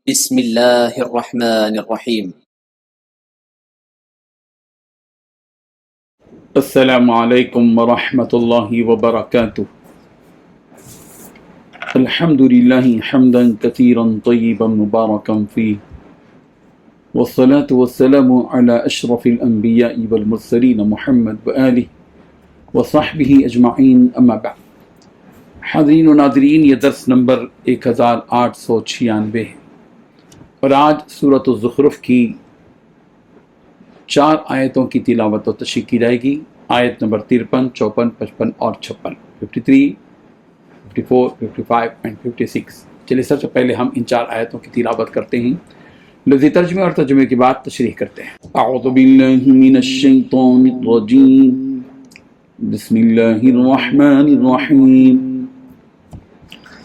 بسم الله الرحمن الرحيم. السلام علیکم ورحمۃ اللہ وبرکاتہ۔ الحمد للہ حمدا کثیرا طیبا مبارکا فیہ، والصلاة والسلام علی اشرف الانبیاء والمرسلین محمد وآلہ وصحبہ اجمعین، اما بعد۔ حاضرین و ناظرین، یہ درس نمبر 1896 ہے، اور آج سورۃ الزخرف کی 4 آیتوں کی تلاوت و تشریح کی جائے گی۔ آیت نمبر 53، 54، 55 اور 56، 53، 54، 55 اور 56۔ چلیے سب سے پہلے ہم ان 4 آیتوں کی تلاوت کرتے ہیں، لفظی ترجمے اور ترجمے کے بعد تشریح کرتے ہیں۔ اعوذ باللہ من الشیطان الرجیم، بسم اللہ الرحمن الرحیم۔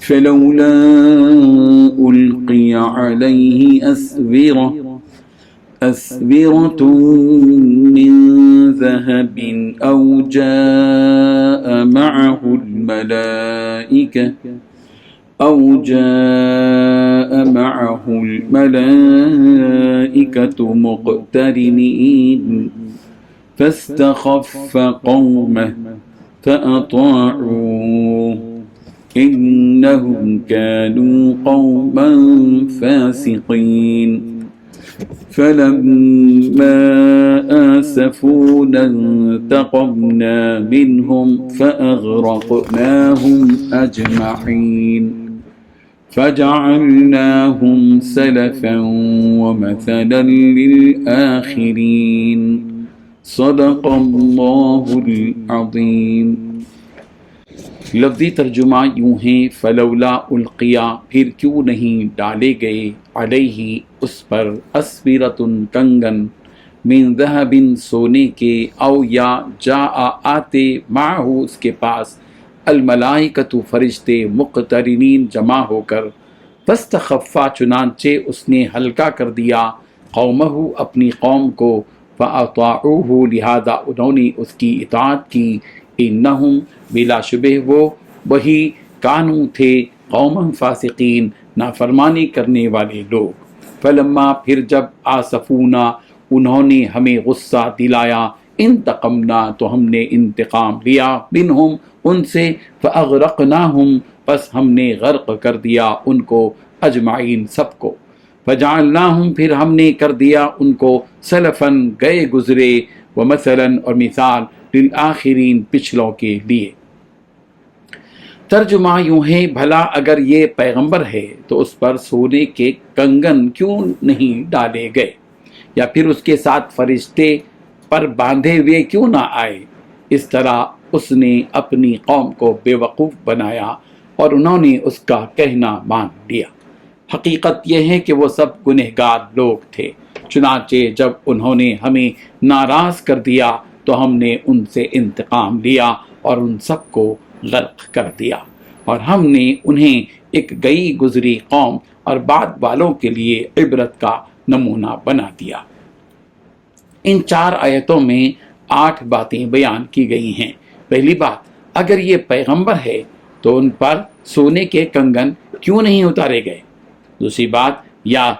فلولا القی علیہ أسورة من ذهب أو جاء معه الملائكة مقترنين فاستخف قومه فأطاعوه إنهم كانوا قوما فاسقين فلما آسفونا انتقمنا منهم فأغرقناهم أجمعين فجعلناهم سلفا ومثلا للآخرين صدق اللہ العظیم۔ لفظی ترجمہ یوں ہے، فلولا القیا، پھر کیوں نہیں ڈالے گئے، علیہ اس پر، اسورۃ کنگن، من ذہب سونے کے، او یا جاء آتے، معہ اس کے پاس، الملائکۃ فرشتے، مقترنین جمع ہو کر، فاستخفا چنانچہ اس نے ہلکا کر دیا، قومہ اپنی قوم کو، فاطاعوہ لہذا انہوں نے اس کی اطاعت کی، انہم بلا شبہ وہی کانوں تھے، قوم فاسقین نافرمانی کرنے والے لوگ، فلما پھر جب، آسفونا انہوں نے ہمیں غصہ دلایا، انتقمنا تو ہم نے انتقام لیا، منہم ان سے، فاغرقناہم پس ہم نے غرق کر دیا ان کو، اجمعین سب کو، فجعلناہم پھر ہم نے کر دیا ان کو، سلفاً گئے گزرے، ومثلاً اور مثال، للآخرین پچھلوں کے لیے۔ ترجمہ یوں ہے، بھلا اگر یہ پیغمبر ہے تو اس پر سونے کے کنگن کیوں نہیں ڈالے گئے، یا پھر اس کے ساتھ فرشتے پر باندھے ہوئے کیوں نہ آئے؟ اس طرح اس نے اپنی قوم کو بے وقوف بنایا اور انہوں نے اس کا کہنا مان لیا۔ حقیقت یہ ہے کہ وہ سب گنہگار لوگ تھے، چنانچہ جب انہوں نے ہمیں ناراض کر دیا تو ہم نے ان سے انتقام لیا اور ان سب کو غرق کر دیا، اور ہم نے انہیں ایک گئی گزری قوم اور بعد والوں کے لیے عبرت کا نمونہ بنا دیا۔ ان 4 آیتوں میں 8 باتیں بیان کی گئی ہیں۔ پہلی بات، اگر یہ پیغمبر ہے تو ان پر سونے کے کنگن کیوں نہیں اتارے گئے؟ دوسری بات، یا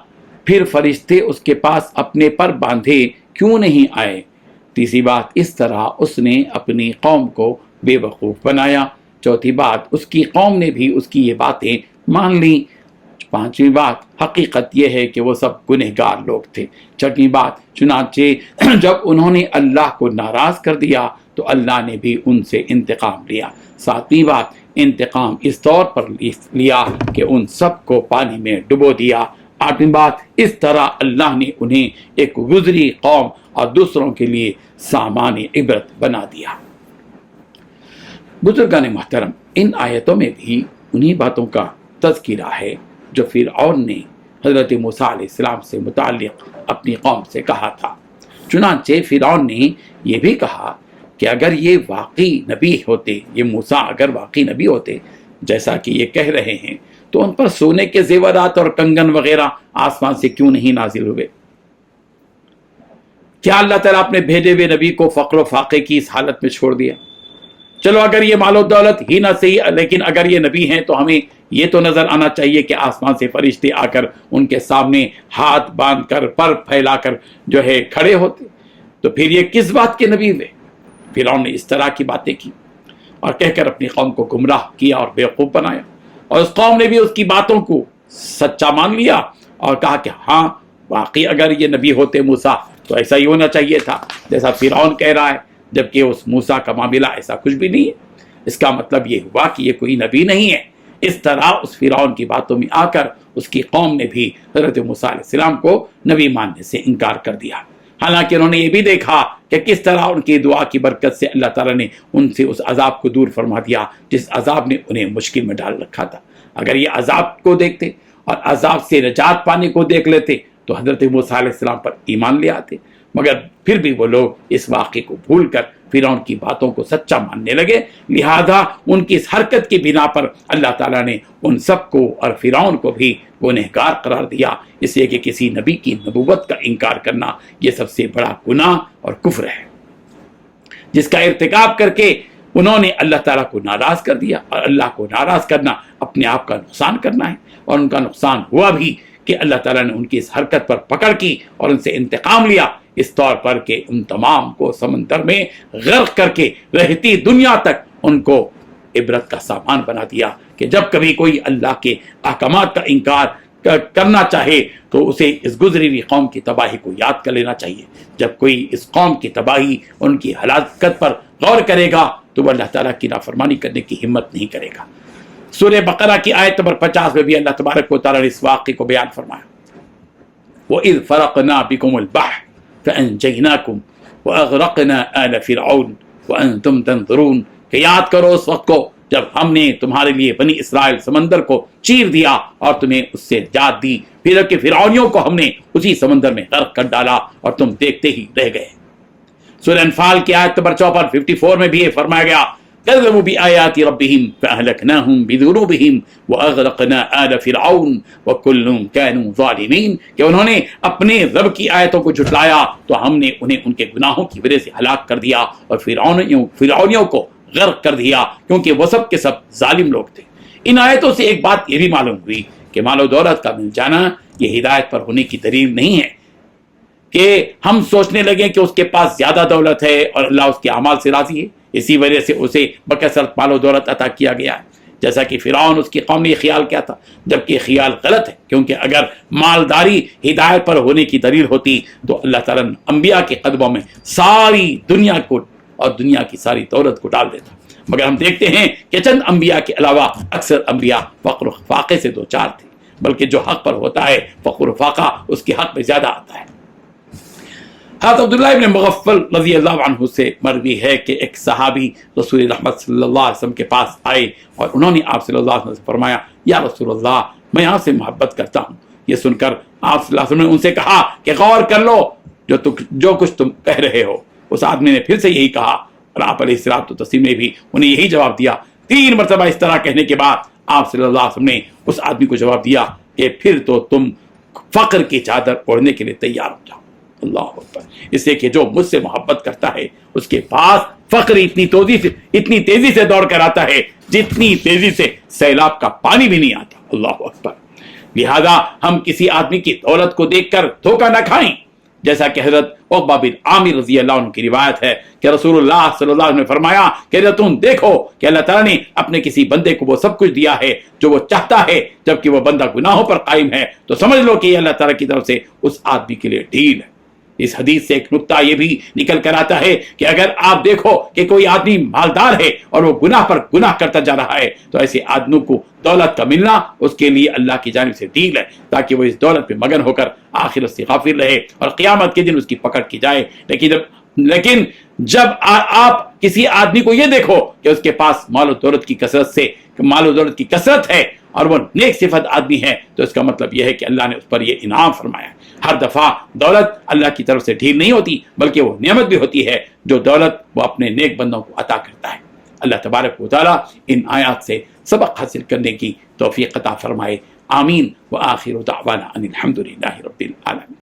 پھر فرشتے اس کے پاس اپنے پر باندھے کیوں نہیں آئے؟ تیسری بات، اس طرح اس نے اپنی قوم کو بے وقوف بنایا۔ چوتھی بات، اس کی قوم نے بھی اس کی یہ باتیں مان لیں۔ پانچویں بات، حقیقت یہ ہے کہ وہ سب گنہگار لوگ تھے۔ چھٹی بات، چنانچہ جب انہوں نے اللہ کو ناراض کر دیا تو اللہ نے بھی ان سے انتقام لیا۔ ساتویں بات، انتقام اس طور پر لیا کہ ان سب کو پانی میں ڈبو دیا۔ آٹھویں بات، اس طرح اللہ نے انہیں ایک گزری قوم اور دوسروں کے لیے سامان عبرت بنا دیا۔ بزرگان محترم، ان آیتوں میں بھی انہی باتوں کا تذکرہ ہے جو فرعون نے حضرت موسیٰ علیہ السلام سے متعلق اپنی قوم سے کہا تھا۔ چنانچہ فرعون نے یہ بھی کہا کہ اگر یہ واقعی نبی ہوتے، یہ موسیٰ اگر واقعی نبی ہوتے جیسا کہ یہ کہہ رہے ہیں، تو ان پر سونے کے زیورات اور کنگن وغیرہ آسمان سے کیوں نہیں نازل ہوئے؟ کیا اللہ تعالیٰ اپنے بھیجے ہوئے نبی کو فقر و فاقے کی اس حالت میں چھوڑ دیا؟ چلو اگر یہ مال و دولت ہی نہ صحیح، لیکن اگر یہ نبی ہیں تو ہمیں یہ تو نظر آنا چاہیے کہ آسمان سے فرشتے آ کر ان کے سامنے ہاتھ باندھ کر پر پھیلا کر جو ہے کھڑے ہوتے، تو پھر یہ کس بات کے نبی ہوئے؟ فرعون نے اس طرح کی باتیں کی اور کہہ کر اپنی قوم کو گمراہ کیا اور بیوقوف بنایا، اور اس قوم نے بھی اس کی باتوں کو سچا مان لیا اور کہا کہ ہاں واقعی اگر یہ نبی ہوتے موسیٰ تو ایسا ہی ہونا چاہیے تھا جیسا فرعون کہہ رہا ہے، جبکہ اس موسیٰ کا معاملہ ایسا کچھ بھی نہیں ہے۔ اس کا مطلب یہ ہوا کہ یہ کوئی نبی نہیں ہے۔ اس طرح اس فرعون کی باتوں میں آ کر اس کی قوم نے بھی حضرت موسیٰ علیہ السلام کو نبی ماننے سے انکار کر دیا، حالانکہ انہوں نے یہ بھی دیکھا کہ کس طرح ان کی دعا کی برکت سے اللہ تعالیٰ نے ان سے اس عذاب کو دور فرما دیا جس عذاب نے انہیں مشکل میں ڈال رکھا تھا۔ اگر یہ عذاب کو دیکھتے اور عذاب سے نجات پانے کو دیکھ لیتے تو حضرت موسیٰ علیہ السلام پر ایمان لے آتے، مگر پھر بھی وہ لوگ اس واقعے کو بھول کر فرعون کی باتوں کو سچا ماننے لگے، لہذا ان کی اس حرکت کی بنا پر اللہ تعالیٰ نے ان سب کو اور فرعون کو بھی گنہگار قرار دیا، اس لیے کہ کسی نبی کی نبوت کا انکار کرنا یہ سب سے بڑا گناہ اور کفر ہے، جس کا ارتکاب کر کے انہوں نے اللہ تعالیٰ کو ناراض کر دیا، اور اللہ کو ناراض کرنا اپنے آپ کا نقصان کرنا ہے، اور ان کا نقصان ہوا بھی کہ اللہ تعالیٰ نے ان کی اس حرکت پر پکڑ کی اور ان سے انتقام لیا، اس طور پر کہ ان تمام کو سمندر میں غرق کر کے رہتی دنیا تک ان کو عبرت کا سامان بنا دیا کہ جب کبھی کوئی اللہ کے احکامات کا انکار کرنا چاہے تو اسے اس گزری ہوئی قوم کی تباہی کو یاد کر لینا چاہیے۔ جب کوئی اس قوم کی تباہی، ان کی ہلاکت پر غور کرے گا تو وہ اللہ تعالیٰ کی نافرمانی کرنے کی ہمت نہیں کرے گا۔ سورہ بقرہ کی آیت نمبر 50 میں بھی اللہ تبارک و تعالیٰ نے اس واقعے کو بیان فرمایا، وَإِذْ فَرَقْنَا بِكُمُ الْبَحْرَ فَأَنْجَيْنَاكُمْ وَأَغْرَقْنَا آلَ فِرْعَوْنَ وَأَنْتُمْ تَنْظُرُونَ، کہ یاد کرو اس وقت کو جب ہم نے تمہارے لیے بنی اسرائیل سمندر کو چیر دیا اور تمہیں اس سے نجات دی، پھر کہ فرعونیوں کو ہم نے اسی سمندر میں غرق کر ڈالا اور تم دیکھتے ہی رہ گئے۔ سورہ انفال کی آیت نمبر 54 میں بھی یہ فرمایا گیا، كذبوا بآيات ربهم فأهلكناهم بذنوبهم وأغرقنا آل فرعون وكل كانوا ظالمين، کہ انہوں نے اپنے رب کی آیتوں کو جھٹلایا تو ہم نے انہیں ان کے گناہوں کی وجہ سے ہلاک کر دیا اور فرعونیوں کو غرق کر دیا، کیونکہ وہ سب کے سب ظالم لوگ تھے۔ ان آیتوں سے ایک بات یہ بھی معلوم ہوئی کہ مال و دولت کا مل جانا یہ ہدایت پر ہونے کی دلیل نہیں ہے، کہ ہم سوچنے لگے کہ اس کے پاس زیادہ دولت ہے اور اللہ اس کے اعمال سے راضی ہے، اسی وجہ سے اسے بکثرت مال و دولت عطا کیا گیا ہے، جیسا کہ فرعون اس کی قوم نے یہ خیال کیا تھا، جبکہ خیال غلط ہے، کیونکہ اگر مالداری ہدایت پر ہونے کی دلیل ہوتی تو اللہ تعالیٰ نے انبیاء کے قدموں میں ساری دنیا کو اور دنیا کی ساری دولت کو ڈال دیتا، مگر ہم دیکھتے ہیں کہ چند انبیاء کے علاوہ اکثر انبیاء فقر و فاقے سے دوچار تھے، بلکہ جو حق پر ہوتا ہے فقر و فاقہ اس کے حق میں زیادہ آتا ہے۔ حضرت عبداللہ ابن مغفل رضی اللہ عنہ سے مروی ہے کہ ایک صحابی رسول رحمت صلی اللہ علیہ وسلم کے پاس آئے اور انہوں نے آپ صلی اللہ علیہ وسلم سے فرمایا، یا رسول اللہ میں آپ سے محبت کرتا ہوں۔ یہ سن کر آپ صلی اللہ علیہ وسلم نے ان سے کہا کہ غور کر لو جو کچھ تم کہہ رہے ہو۔ اس آدمی نے پھر سے یہی کہا اور آپ علیہ الصلوۃ والتسلیم نے بھی انہیں یہی جواب دیا۔ 3 مرتبہ اس طرح کہنے کے بعد آپ صلی اللہ علیہ وسلم نے اس آدمی کو جواب دیا کہ پھر تو تم فقر کی چادر اوڑھنے کے لیے تیار ہو جاؤ۔ اللہ اکبر، اس لیے کہ جو مجھ سے محبت کرتا ہے اس کے پاس فقر اتنی تیزی سے دوڑ کر آتا ہے جتنی تیزی سے سیلاب کا پانی بھی نہیں آتا۔ اللہ اکبر، لہذا ہم کسی آدمی کی دولت کو دیکھ کر دھوکہ نہ کھائیں، جیسا کہ حضرت عقبہ بن عامر رضی اللہ عنہ کی روایت ہے کہ رسول اللہ صلی اللہ علیہ وسلم نے فرمایا کہ تم دیکھو کہ اللہ تعالیٰ نے اپنے کسی بندے کو وہ سب کچھ دیا ہے جو وہ چاہتا ہے، جبکہ وہ بندہ گناہوں پر قائم ہے، تو سمجھ لو کہ یہ اللہ تعالیٰ کی طرف سے اس آدمی کے لیے ڈیل ہے۔ اس حدیث سے ایک نکتہ یہ بھی نکل کر آتا ہے کہ اگر آپ دیکھو کہ کوئی آدمی مالدار ہے اور وہ گناہ پر گناہ کرتا جا رہا ہے تو ایسے آدمی کو دولت کا ملنا اس کے لیے اللہ کی جانب سے ڈیل ہے، تاکہ وہ اس دولت پہ مگن ہو کر آخرت سے غافل رہے اور قیامت کے دن اس کی پکڑ کی جائے۔ لیکن جب آپ کسی آدمی کو یہ دیکھو کہ اس کے پاس مال و دولت کی کثرت ہے اور وہ نیک صفت آدمی ہے، تو اس کا مطلب یہ ہے کہ اللہ نے اس پر یہ انعام فرمایا ہے۔ ہر دفعہ دولت اللہ کی طرف سے ڈھیل نہیں ہوتی، بلکہ وہ نعمت بھی ہوتی ہے جو دولت وہ اپنے نیک بندوں کو عطا کرتا ہے۔ اللہ تبارک و تعالیٰ ان آیات سے سبق حاصل کرنے کی توفیق عطا فرمائے، آمین۔ وآخر دعوانا ان الحمد للہ رب العالمین۔